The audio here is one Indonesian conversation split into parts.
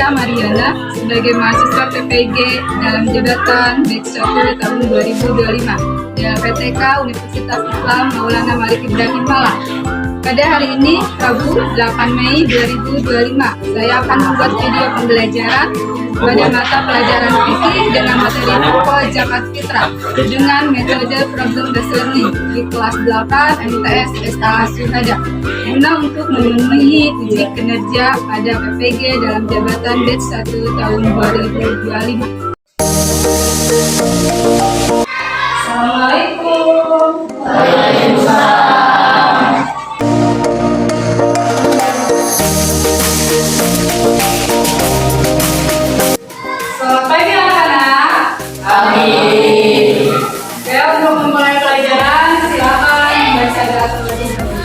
Eka Mariana sebagai mahasiswa PPG dalam jabatan batch 1 tahun 2025 di LPTK Universitas Islam Maulana Malik Ibrahim Malang. Pada hari ini, Rabu 8 Mei 2025, saya akan membuat video pembelajaran pada mata pelajaran fikih dengan materi pokok zakat fitrah dengan metode problem based learning di kelas 8 MTS SKA Syuhada guna untuk memenuhi uji kinerja pada PPG dalam jabatan batch 1 tahun 2025. Assalamualaikum. Waalaikumsalam. Selamat pagi anak-anak. Amin. Oke, untuk memulai pelajaran silakan membaca doa terlebih dahulu.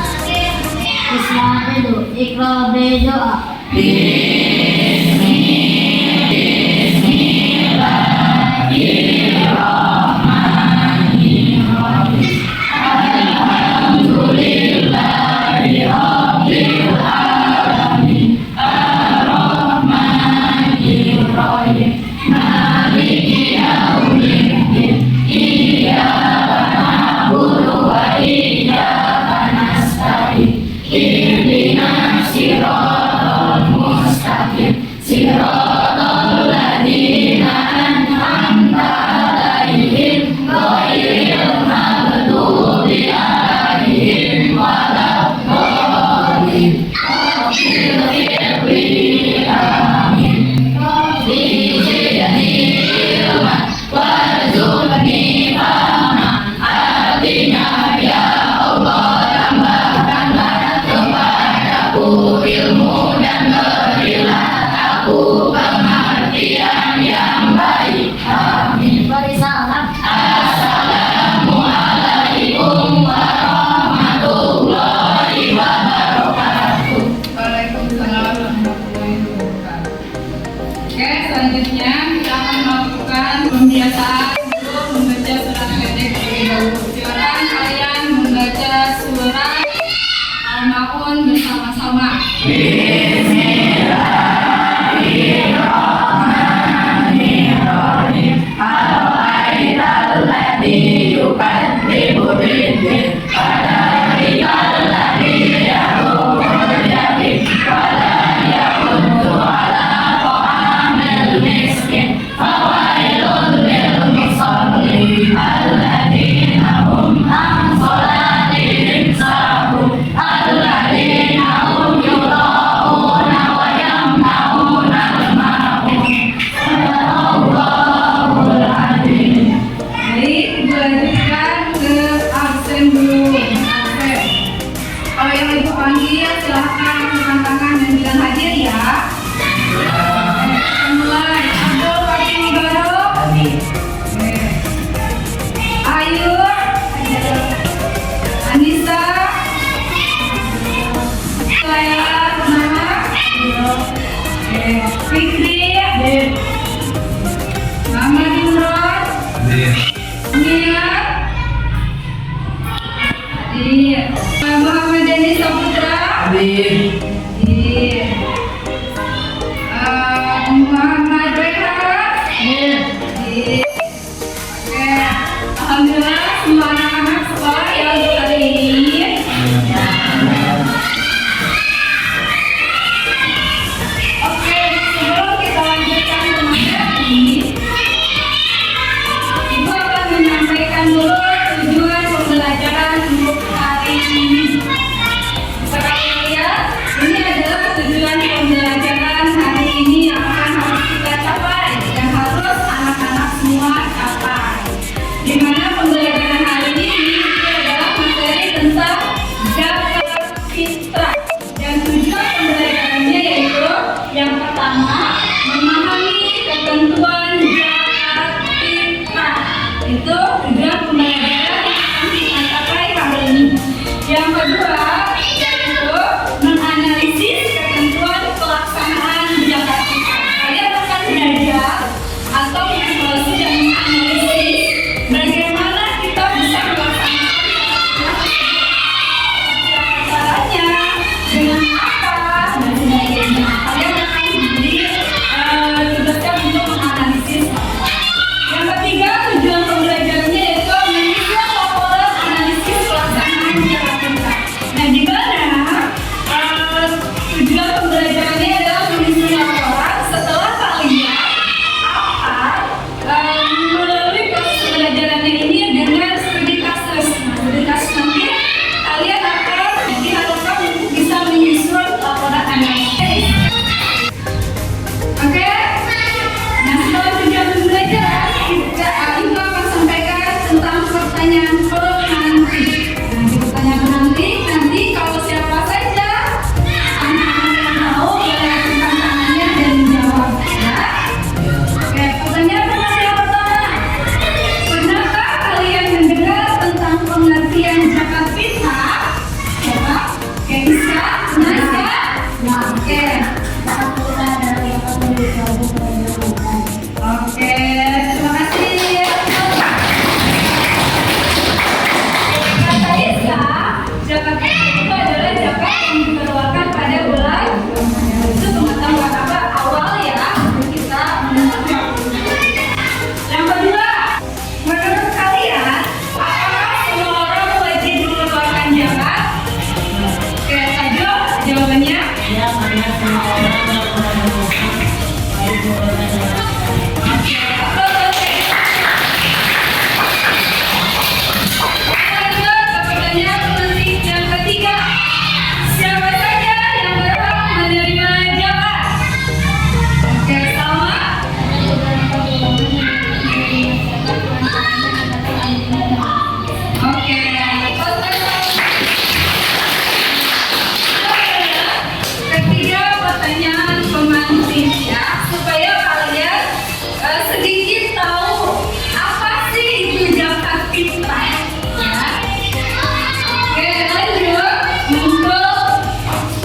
Bismillah, Iqra berdoa.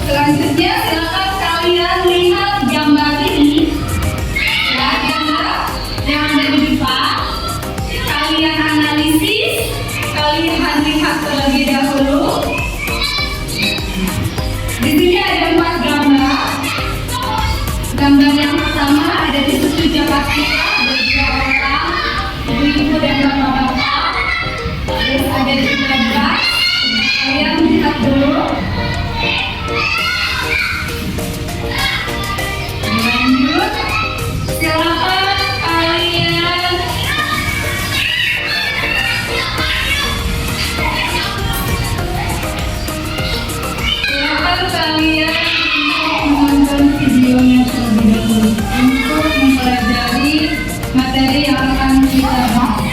Selanjutnya silakan kalian lihat gambar ini, ya, gambar yang ada di depan. Kalian analisis, kalian lihat terlebih dahulu. Di sini ada 4 gambar. Gambar yang pertama ada di situ Jakarta, ada 2 orang, ibu-ibu dan bapak-bapak. Terus ada di sebelah. Kalian lihat dulu. Lanjut, silakan kalian menonton videonya terlebih dahulu untuk mempelajari materi yang akan kita bahas.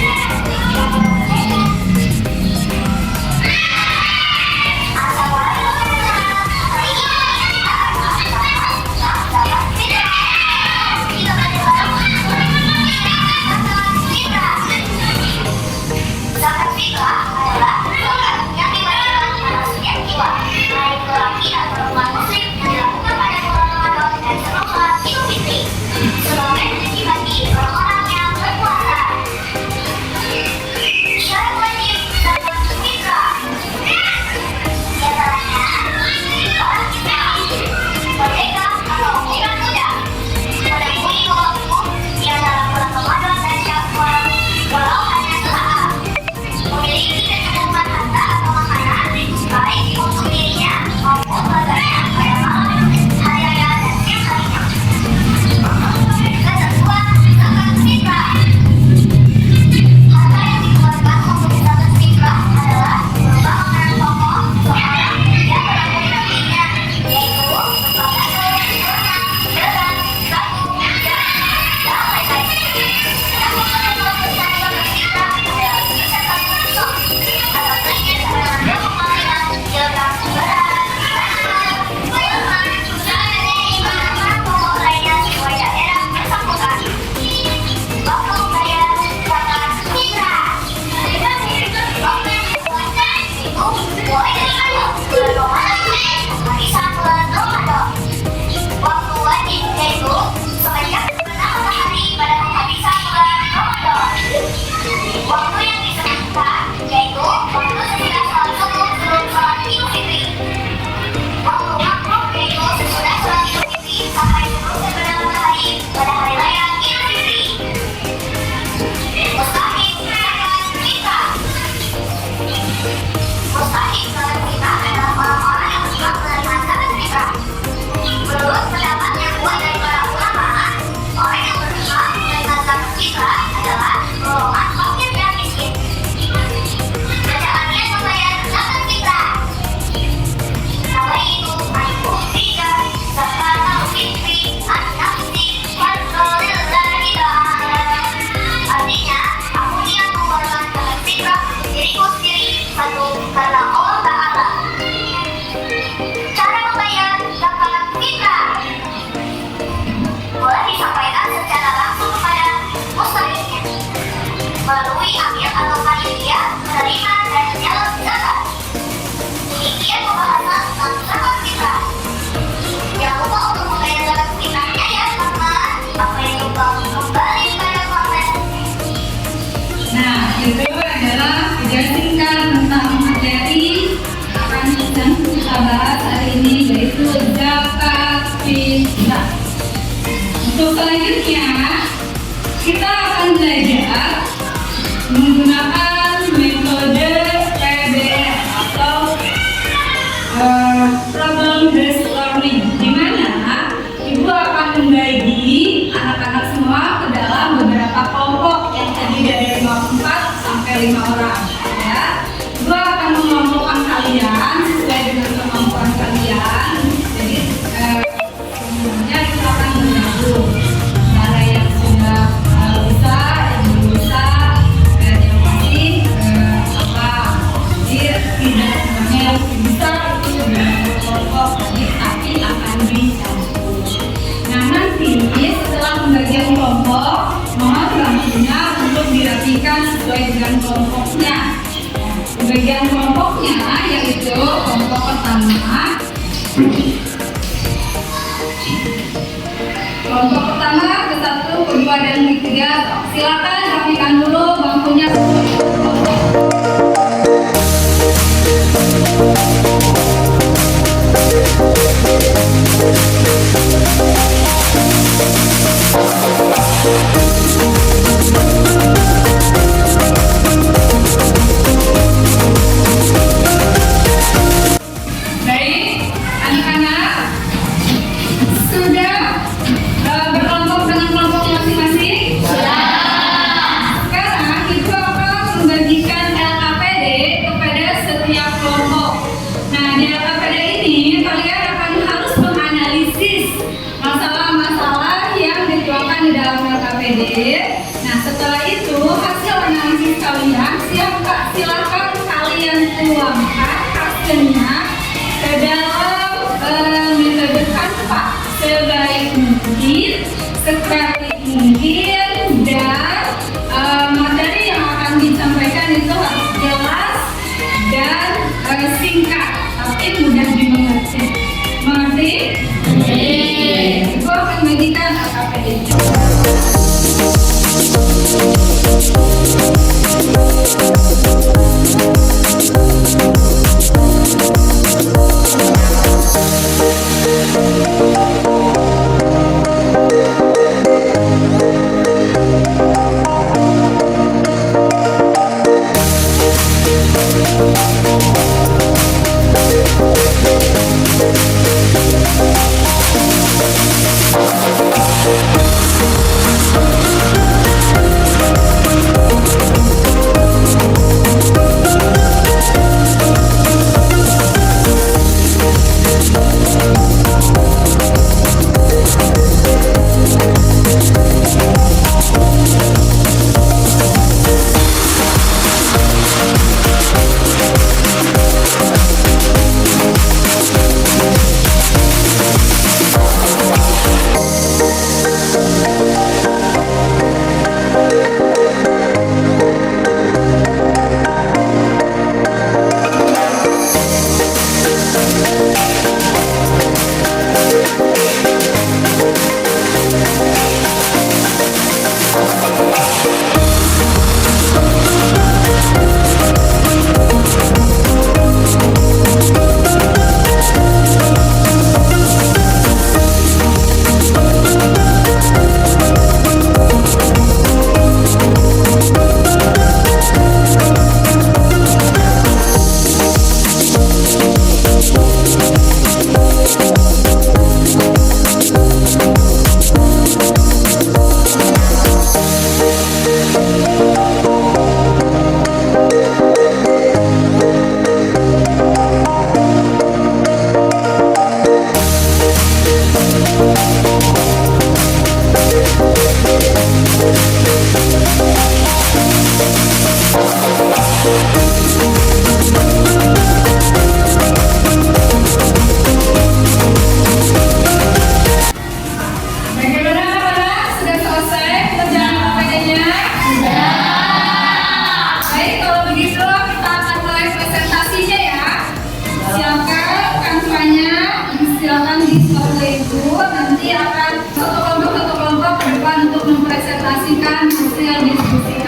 Untuk selanjutnya, kita akan belajar menggunakan metode PBL atau problem based learning, di mana pembagian kelompoknya yaitu kelompok pertama. Kelompok pertama ke-1, ke-2, dan ke-3. Silakan rapikan dulu bangkunya. Baik, anak-anak sudah berkelompok dengan kelompoknya masing-masing? Sekarang ibu akan membagikan LKPD kepada setiap kelompok. Nah, di LKPD ini kalian akan harus menganalisis masalah-masalah yang dituangkan di dalam LKPD. Nah, setelah itu hasil analisis kalian silakan kalian tuangkan hasilnya ke dalam metode Canva sebaik mungkin, sekali mungkin, dan materi yang akan disampaikan itu harus jelas dan singkat tapi mudah dimengerti. Mengerti? Ibu akan bagikan LKPD.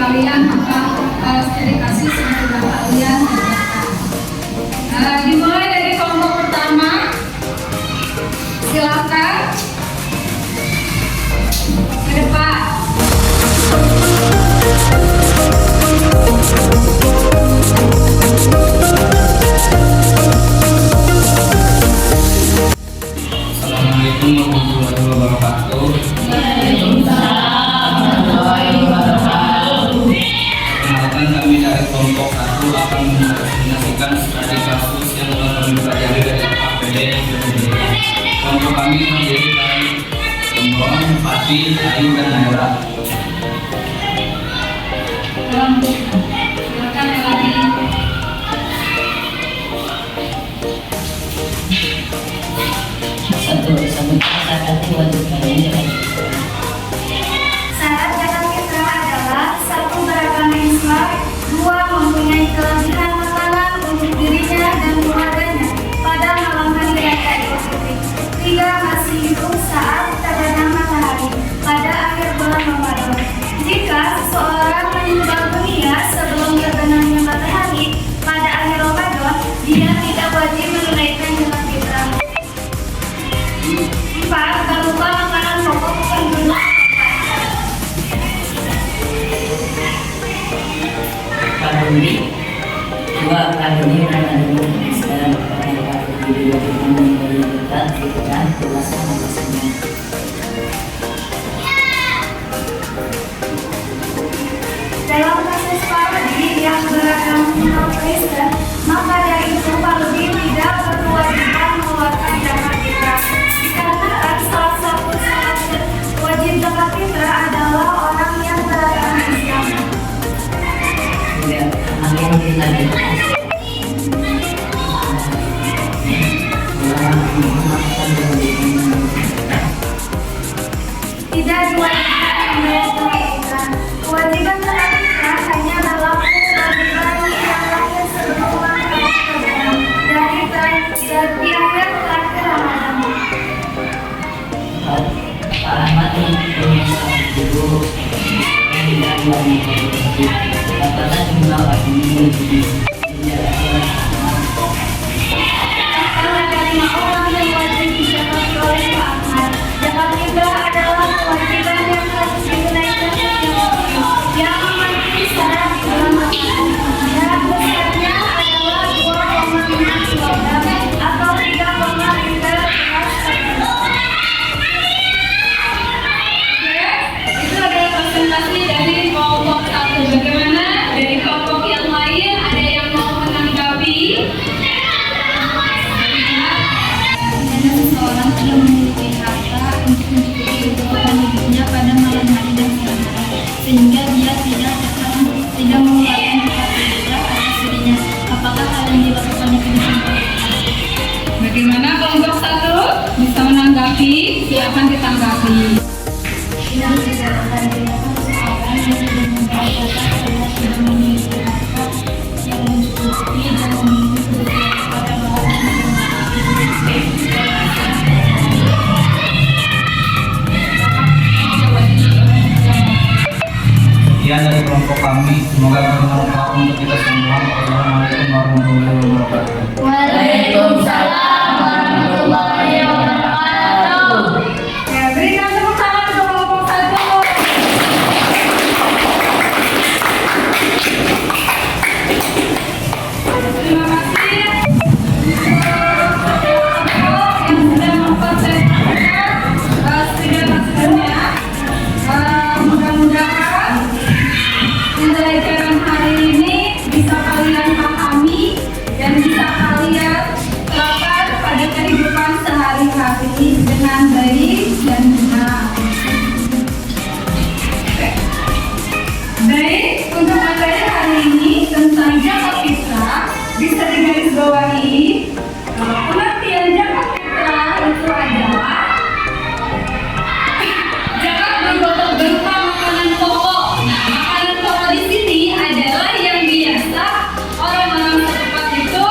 kalian tentang studi kasus yang sudah kalian kerjakan. Dimulai dari kelompok pertama, silakan ke depan. Assalamualaikum warahmatullahi wabarakatuh. Perkenalkan, kami dari kelompok 1 akan menyaksikan studi kasus yang telah kami pelajari dari LKPD yang berbeda. Kelompok kami terdiri dari Gembong, Pati, Ayu, dan Naira. Silakan lagi. Syarat dalam Islam adalah 1 beragama Islam, 2 mempunyai kelebihan makanan, Kedua, kali ini ada sekarang kepada video dari dekat dan jelaskan hasilnya. Dalam kasus parodi yang beragam Kristen, maka dari itu parodi tidak berkewajiban mengeluarkan zakat fitrah. Dikarenakan salah satu syarat wajib zakat fitrah adalah orang yang beragama Islam. Tidak diwajibkan membayar zakat fitrah. Kewajiban zakat fitrah hanya berlaku bagi bayi yang lahir sebelum masa kebenaran dari akhir terakhir Ramadan. Pak Ahmad punya satu guru yang tidak diwajibkan. Katakan jumlah ini tidak Karena dari orang yang wajib dizakat oleh Pak Ahmad, zakat fitrah adalah kewajiban yang harus ditunaikan setiap orang yang memiliki syarat di dalam Al-Quran. Syarat besarnya adalah 2,5 kilogram atau 3,5 beras keras. Itu adalah presentasi dari kelompok satu. Bagaimana dari kelompok yang lain, ada yang mau menanggapi? Ada seseorang yang memiliki harta untuk mencukupi kebutuhan hidupnya pada malam hari dan siang hari, sehingga dia tidak mengeluarkan zakat fitrah atas dirinya. Apakah hal yang dilakukan itu disampaikan? Bagaimana kelompok satu bisa menanggapi? Silakan ditanggapi. Tidak dikatakan seseorang yang tidak membayar zakat karena tidak memiliki harta yang mencukupi dan memenuhi kebutuhan pada malam hari dan Sekian dari kelompok kami, semoga bermanfaat untuk kita semua. Wassalamualaikum warahmatullahi wabarakatuh. Waalaikumsalam warahmatullahi wabarakatuh. Ya, berikan tepuk tangan untuk kelompok satu. Terima kasih yang sudah mempersiapkan setidaknya mudah-mudahan pembelajaran hari ini bisa kalian pahami dan bisa kalian terapkan pada kehidupan sehari-hari dengan baik dan benar. Oke. Baik, untuk materi hari ini tentang zakat fitrah bisa digarisbawahi. Pengertian zakat fitrah itu adalah zakat berupa makanan pokok. Nah, makanan pokok di sini adalah yang biasa orang-orang setempat itu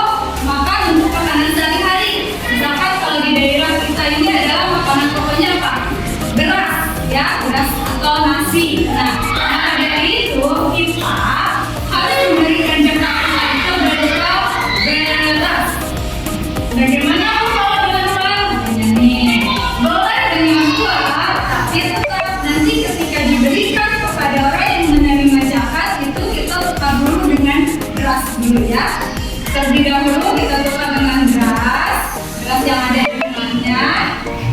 makan untuk makanan sehari-hari. Misalkan kalau di daerah kita ini adalah makanan pokoknya apa? Beras, ya, beras atau nasi. Nah, maka dari itu kita harus memberikan zakat fitrah itu berupa beras. Bagaimana kalau dengan uang? Nih, boleh dengan uang, tapi tetap nanti ketika diberikan kepada orang yang menerima zakat itu kita tukar dulu dengan beras dulu ya. Terlebih dahulu kita tukar dengan beras yang ada di rumahnya.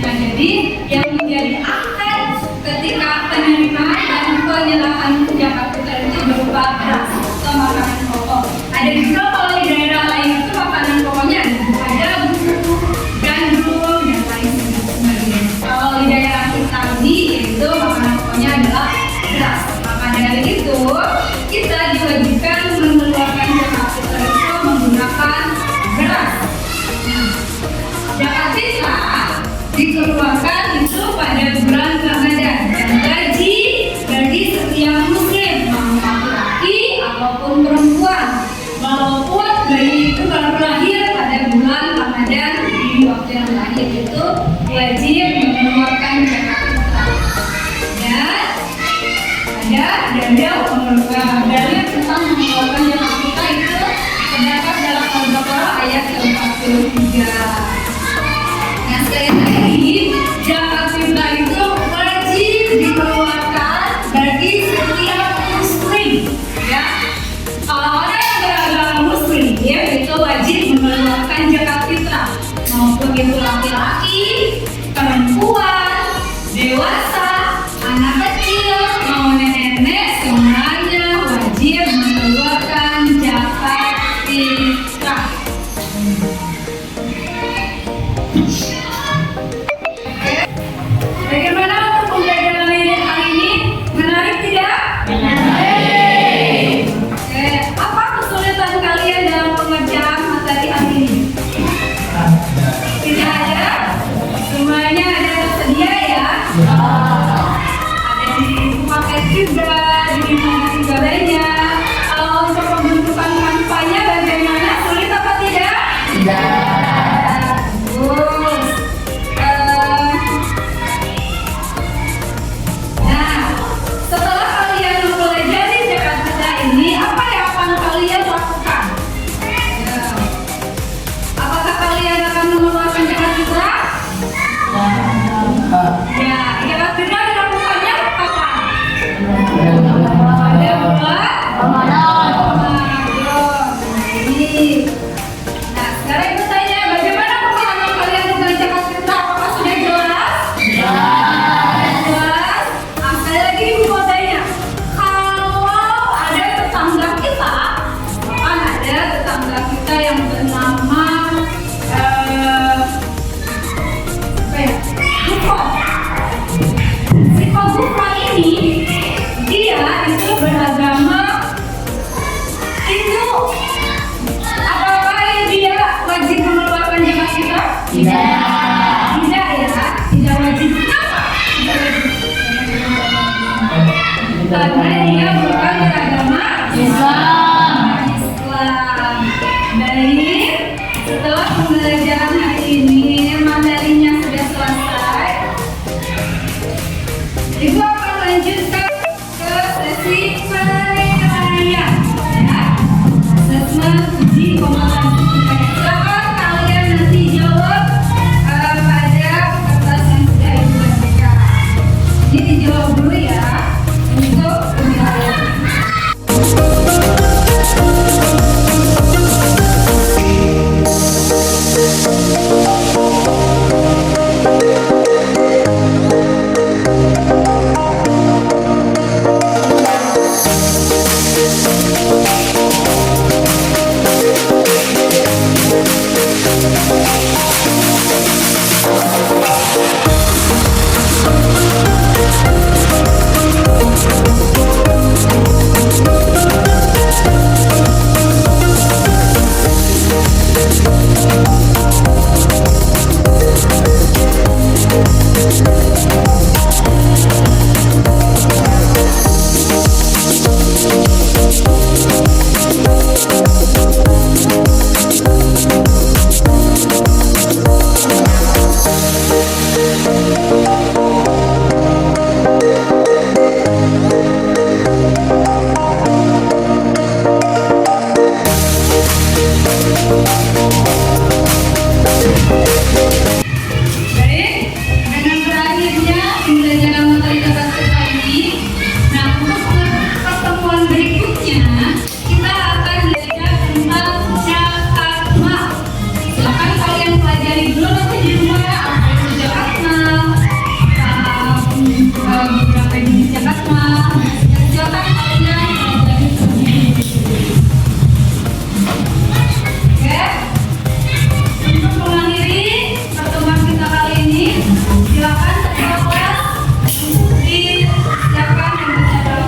Nah, jadi yang menjadi akad ketika penerima dan penyerahan zakat fitrah itu berupa beras atau makanan pokok. Ada juga kalau di daerah lain itu makanan pokoknya ada bumbu, gandum dan lain sebagainya. Kalau di daerah kita ini yaitu makanan pokoknya adalah beras. Maka dari itu kita diwajibkan mengeluarkan zakat fitrah itu menggunakan beras. Zakat fitrah dikeluarkan itu pada bulan Ramadan dan gaji bagi setiap muslim mau laki-laki ataupun perempuan, walaupun bayi itu baru lahir pada bulan Ramadan di waktu yang lahir itu wajib mengeluarkan zakat fitrah. Dan ada dalil tentang mengeluarkan zakat fitrah itu terdapat dalam Al-Baqarah ayat ke-43. Nah, sekali lagi zakat fitrah itu wajib dikeluarkan bagi setiap muslim, ya. Kalau orang yang beragama muslim yang bernama Gufron. Si Pak Gufron ini dia itu beragama Hindu. Apakah dia wajib mengeluarkan zakat fitrah? Tidak. Tidak ya, tidak wajib. Kenapa? Tidak wajib. Karena dia bukan beragama Islam. Baik, setelah pembelajaran hari ini materinya sudah selesai. Ibu akan lanjutkan ke sesi penilaian, ya. Asesmen uji kompetensi. Silakan kalian nanti jawab pada kertas yang sudah ibu bagikan. Ini dijawab dulu ya untuk penilaian. Baik, dengan berakhirnya pembelajaran materi tata fitrah ini, nah untuk pertemuan berikutnya kita akan belajar tentang zakat mal. Silakan kalian pelajari dulu nanti di rumah ya, apa itu zakat mal, beberapa jenis zakat mal. Silakan kalian pelajari sendiri. Oke. Untuk mengakhiri pertemuan kita kali ini, silakan ketua kelas disiapkan dan bercakap.